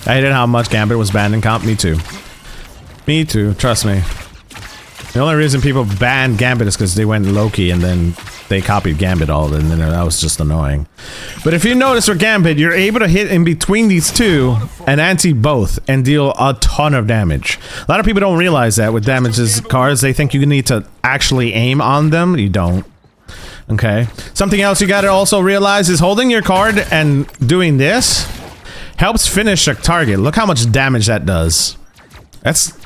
I hated how much Gambit was banned in comp. Me too. Me too. Trust me. The only reason people banned Gambit is because they went Loki and then they copied Gambit all, and then that was just annoying. But if you notice with Gambit, you're able to hit in between these two and anti both and deal a ton of damage. A lot of people don't realize that with damages cards. They think you need to actually aim on them. You don't. Okay. Something else you gotta also realize is holding your card and doing this helps finish a target. Look how much damage that does. That's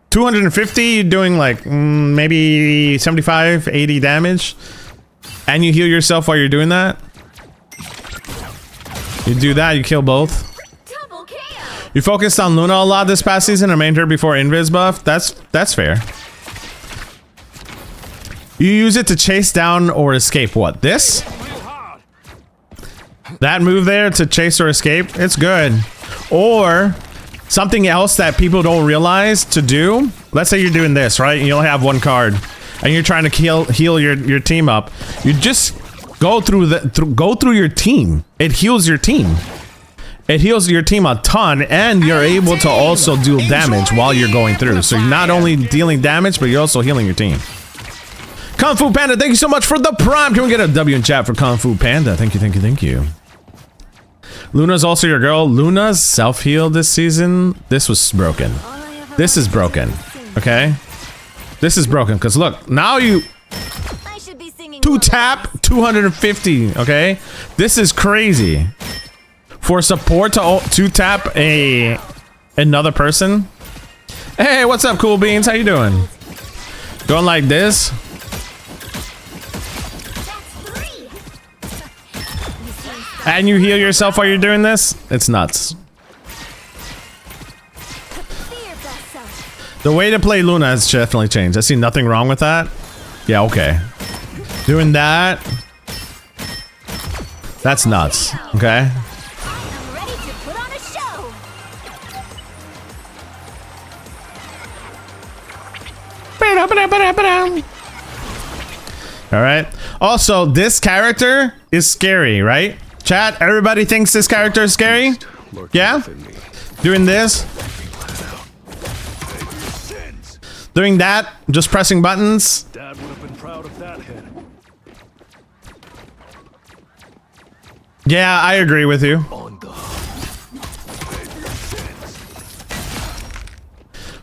250, you're doing like maybe 75, 80 damage. And you heal yourself while you're doing that. You do that, you kill both. You focused on Luna a lot this past season and mained her before Invis buff. That's fair. You use it to chase down or escape what? This? That move there to chase or escape, it's good. Or something else that people don't realize to do. Let's say you're doing this, right? You only have one card, and you're trying to heal your team up. You just go through your team. It heals your team. It heals your team a ton, and you're able to also deal damage while you're going through. So you're not only dealing damage, but you're also healing your team. Kung Fu Panda, thank you so much for the prime. Can we get a W in chat for Kung Fu Panda? Thank you, thank you, thank you. Luna's also your girl. Luna's self-heal this season. This was broken. This is broken. Okay? This is broken, because look, now you 2-tap 250, okay? This is crazy. For support to 2-tap another person. Hey, what's up, Cool Beans? How you doing? Going like this? And you heal yourself while you're doing this? It's nuts. The way to play Luna has definitely changed. I see nothing wrong with that. Yeah, okay. Doing that. That's nuts. Okay. Alright. Also, this character is scary, right? Chat, everybody thinks this character is scary? Yeah? Doing this? Doing that? Just pressing buttons? Dad would have been proud of that head. Yeah, I agree with you.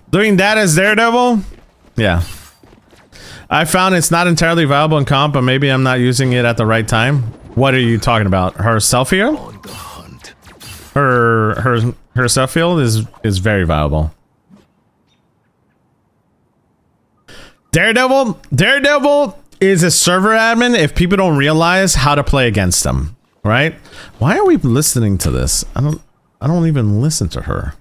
Doing that as Daredevil? Yeah. I found it's not entirely viable in comp, but maybe I'm not using it at the right time. What are you talking about? Her self-heal? Her self-heal is very viable. Daredevil is a server admin if people don't realize how to play against them, right? Why are we listening to this? I don't even listen to her.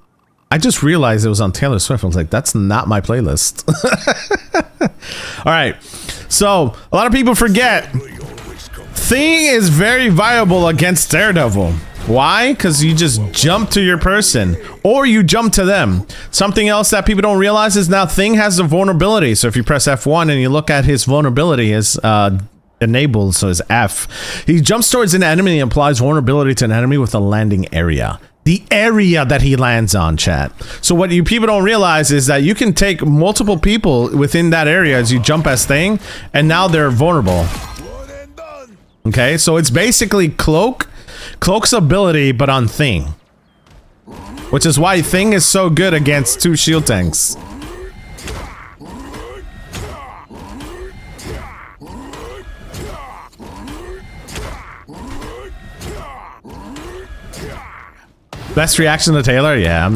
I just realized it was on Taylor Swift. I was like, that's not my playlist. All right. So a lot of people forget Thing is very viable against Daredevil. Why? Because you just jump to your person or you jump to them. Something else that people don't realize is now Thing has a vulnerability. So if you press F1 and you look at his vulnerability, his enabled, so his F, he jumps towards an enemy and applies vulnerability to an enemy with a landing area. The area that he lands on, chat. So what you people don't realize is that you can take multiple people within that area as you jump as Thing, and now they're vulnerable. Okay, so it's basically Cloak's ability, but on Thing. Which is why Thing is so good against 2 shield tanks. Best reaction to Taylor? Yeah,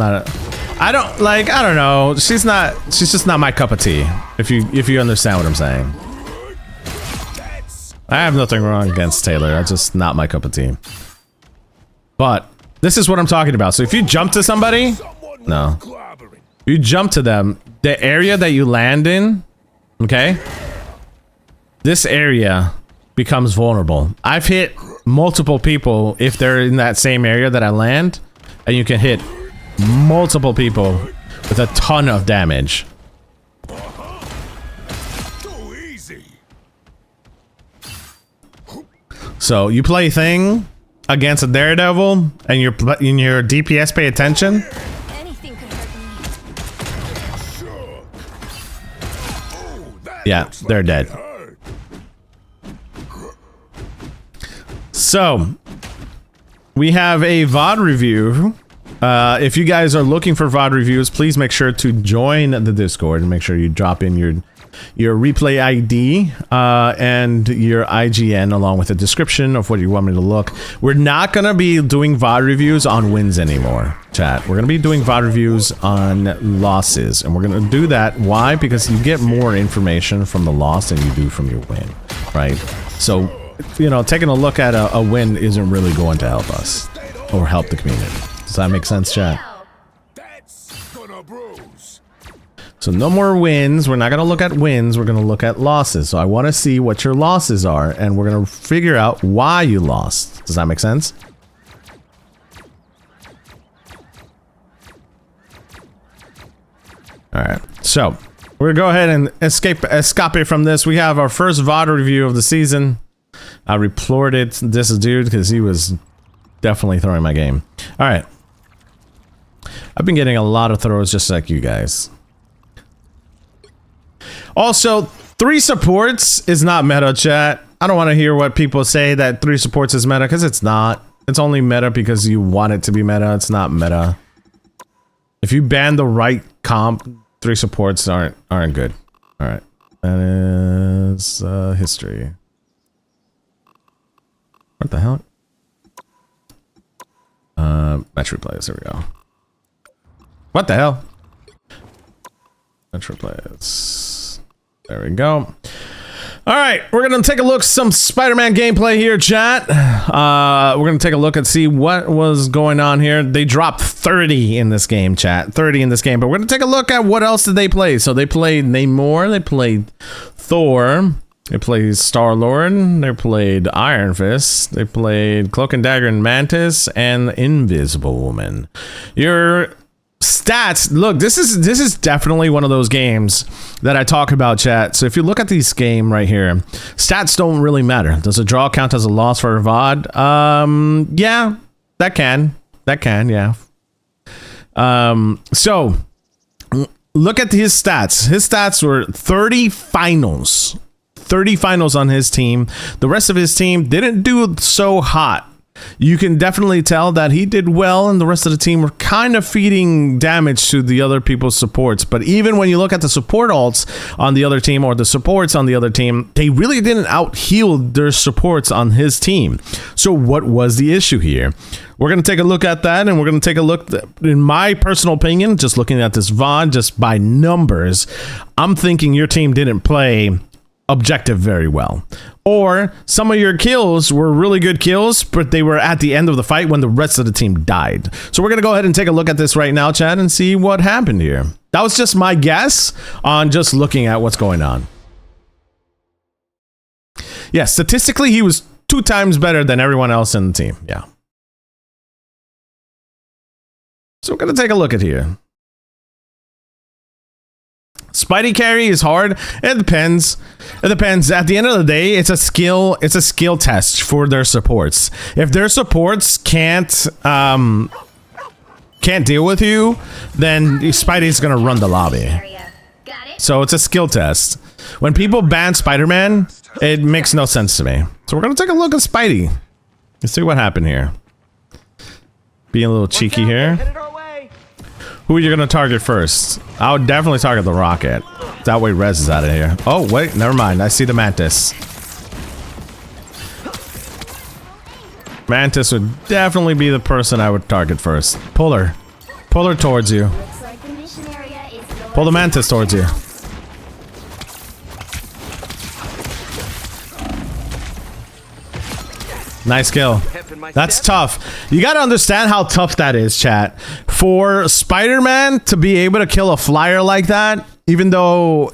I don't know. She's just not my cup of tea. If you understand what I'm saying. I have nothing wrong against Taylor. That's just not my cup of tea. But this is what I'm talking about. So if you jump to somebody, no. You jump to them, the area that you land in, okay? This area becomes vulnerable. I've hit multiple people if they're in that same area that I land, and you can hit multiple people with a ton of damage. So you play Thing, against a Daredevil and your DPS pay attention, Anything could hurt me. yeah, they're dead. So we have a VOD review. If you guys are looking for VOD reviews, please make sure to join the Discord and make sure you drop in your replay ID and your IGN along with a description of what you want me to look. We're not going to be doing VOD reviews on wins anymore, chat. We're going to be doing VOD reviews on losses, and we're going to do that. Why? Because you get more information from the loss than you do from your win, right? So, you know, taking a look at a win isn't really going to help us or help the community. Does that make sense, chat? So no more wins. We're not going to look at wins. We're going to look at losses. So I want to see what your losses are, and we're going to figure out why you lost. Does that make sense? All right. So we're going to go ahead and escape from this. We have our first VOD review of the season. I reported this dude because he was definitely throwing my game. All right. I've been getting a lot of throws just like you guys. Also, 3 supports is not meta, chat. I don't want to hear what people say that 3 supports is meta, because it's not. It's only meta because you want it to be meta. It's not meta. If you ban the right comp, 3 supports aren't good. All right. That is history. What the hell? Match replays. There we go. What the hell? Match replays. There we go. All right, we're gonna take a look at some Spider-Man gameplay here, chat. We're gonna take a look and see what was going on here. They dropped 30 in this game, chat. 30 in this game, but we're gonna take a look at what else did they play. So they played Namor, they played Thor, they played Star-Lord, they played Iron Fist, they played Cloak and Dagger and Mantis, and Invisible Woman. Your stats, look, this is definitely one of those games that I talk about, chat. So if you look at this game right here, stats don't really matter. Does a draw count as a loss for a VOD? Yeah, that can, yeah. So look at his stats. His stats were 30 finals. 30 finals on his team. The rest of his team didn't do so hot. You can definitely tell that he did well, and the rest of the team were kind of feeding damage to the other people's supports. But even when you look at the support alts on the other team, or the supports on the other team, they really didn't out-heal their supports on his team. So what was the issue here? We're going to take a look at that, and we're going to take a look, in my personal opinion, just looking at this VOD, just by numbers, I'm thinking your team didn't play objective very well, or some of your kills were really good kills, but they were at the end of the fight when the rest of the team died. So we're gonna go ahead and take a look at this right now, chat, and see what happened here. That was just my guess on just looking at what's going on. Yeah, statistically he was 2 times better than everyone else in the team. Yeah, so we're gonna take a look at here. Spidey carry is hard. It depends. It depends. At the end of the day, it's a skill test for their supports. If their supports can't deal with you, then Spidey's gonna run the lobby. So it's a skill test. When people ban Spider-Man, it makes no sense to me. So we're gonna take a look at Spidey. Let's see what happened here. Being a little cheeky here. Who are you gonna target first? I would definitely target the Rocket. That way Rez is out of here. Oh wait, never mind. I see the Mantis. Mantis would definitely be the person I would target first. Pull her. Pull her towards you. Pull the Mantis towards you. Nice kill. That's tough. You gotta understand how tough that is, chat. For Spider-Man to be able to kill a flyer like that, even though,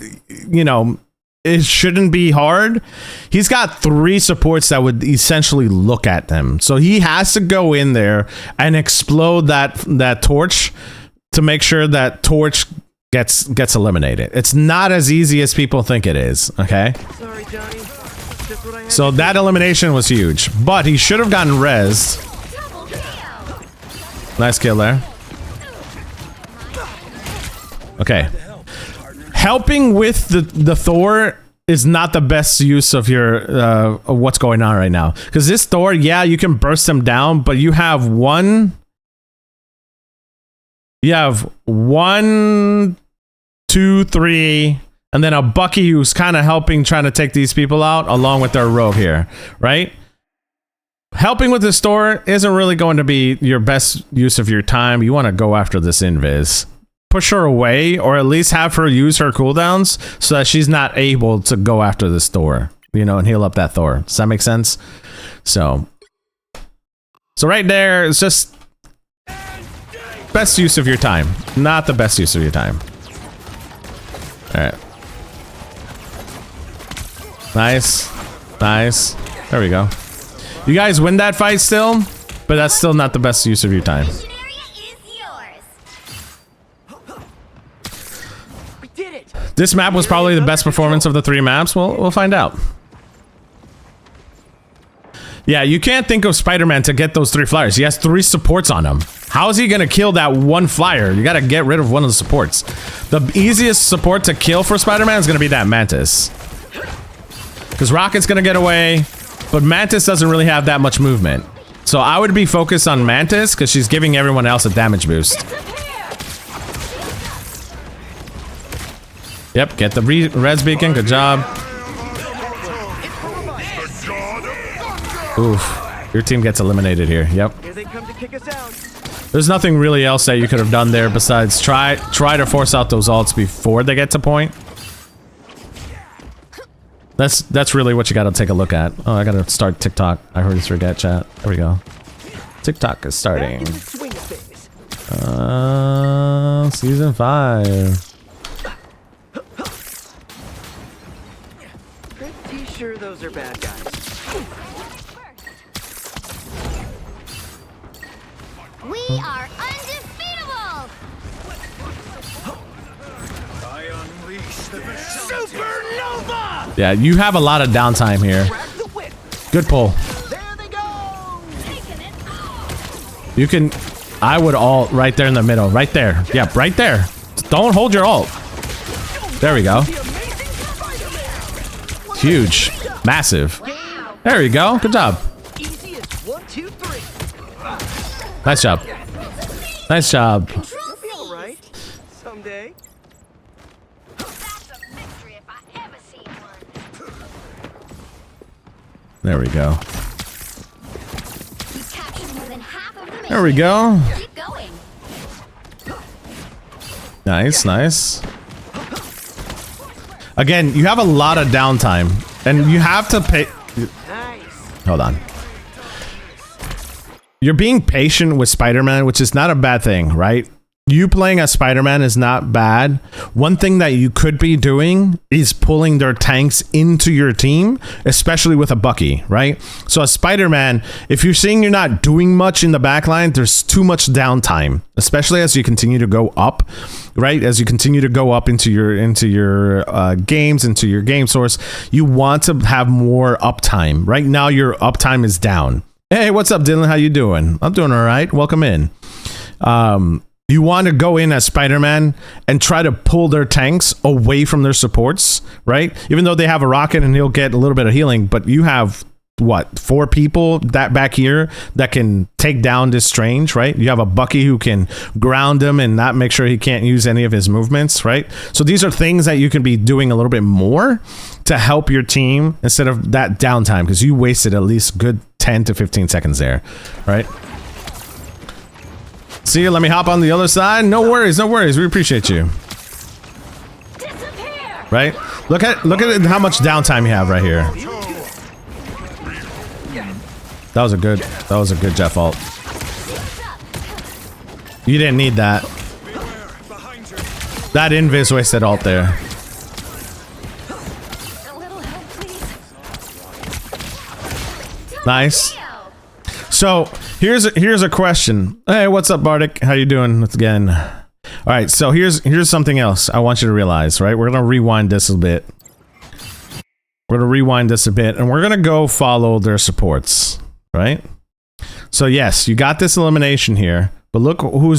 you know, it shouldn't be hard, he's got 3 supports that would essentially look at them. So he has to go in there and explode that torch to make sure that torch gets eliminated. It's not as easy as people think it is, okay? Sorry, Johnny. So that elimination was huge, but he should have gotten res. Nice kill there. Okay. Helping with the Thor is not the best use of your of what's going on right now. Because this Thor, yeah, you can burst him down, but you have one, 2, 3, and then a Bucky who's kind of helping, trying to take these people out along with their rogue here, right? Helping with this Thor isn't really going to be your best use of your time. You want to go after this invis. Push her away, or at least have her use her cooldowns so that she's not able to go after this Thor, you know, and heal up that Thor. Does that make sense? So right there, it's just best use of your time, not the best use of your time. All right. Nice. Nice. There we go. You guys win that fight still, but that's still not the best use of your time. This map was probably the best performance of the 3 maps. We'll find out. Yeah, you can't think of Spider-Man to get those 3 flyers. He has 3 supports on him. How is he gonna kill that 1 flyer? You gotta get rid of one of the supports. The easiest support to kill for Spider-Man is gonna be that Mantis. Because Rocket's gonna get away, but Mantis doesn't really have that much movement. So I would be focused on Mantis because she's giving everyone else a damage boost. Yep, get the res beacon, good job. Oof, your team gets eliminated here, yep. There's nothing really else that you could have done there besides try to force out those ults before they get to point. That's really what you gotta take a look at. Oh, I gotta start TikTok. I always forget, chat. There we go. TikTok is starting. Season 5. Pretty sure those are bad guys. We are undefeatable! I unleash the supernova! Yeah, you have a lot of downtime here. Good pull. There they go! You can... I would ult right there in the middle. Right there. Yep, right there. Don't hold your ult. There we go. Huge. Massive. There you go. Good job. Nice job. Nice job. You'll be all right someday. There we go. There we go. Nice, nice. Again, you have a lot of downtime, and you have to pay. Hold on. You're being patient with Spider-Man, which is not a bad thing, right? You playing as Spider-Man is not bad. One thing that you could be doing is pulling their tanks into your team, especially with a Bucky, right? So as Spider-Man, if you're seeing you're not doing much in the backline, there's too much downtime, especially as you continue to go up, right? As you continue to go up into your games, into your game source, you want to have more uptime. Right now, your uptime is down. Hey, what's up, Dylan? How you doing? I'm doing all right. Welcome in. You want to go in as Spider-Man and try to pull their tanks away from their supports, right? Even though they have a rocket and he'll get a little bit of healing, but you have, what, 4 people that back here that can take down this Strange, right? You have a Bucky who can ground him and not make sure he can't use any of his movements, right? So these are things that you can be doing a little bit more to help your team instead of that downtime, because you wasted at least good 10 to 15 seconds there, right? See you. Let me hop on the other side. No worries, no worries. We appreciate you. Right? Look at how much downtime you have right here. That was a good Jeff ult. You didn't need that. That invis wasted ult there. Nice. So here's a question. Hey, what's up, Bardic? How you doing? Once again. All right. So here's something else I want you to realize. Right, we're gonna rewind this a bit. We're going to rewind this a bit, and we're going to go follow their supports, right? So yes, you got this elimination here, but look who's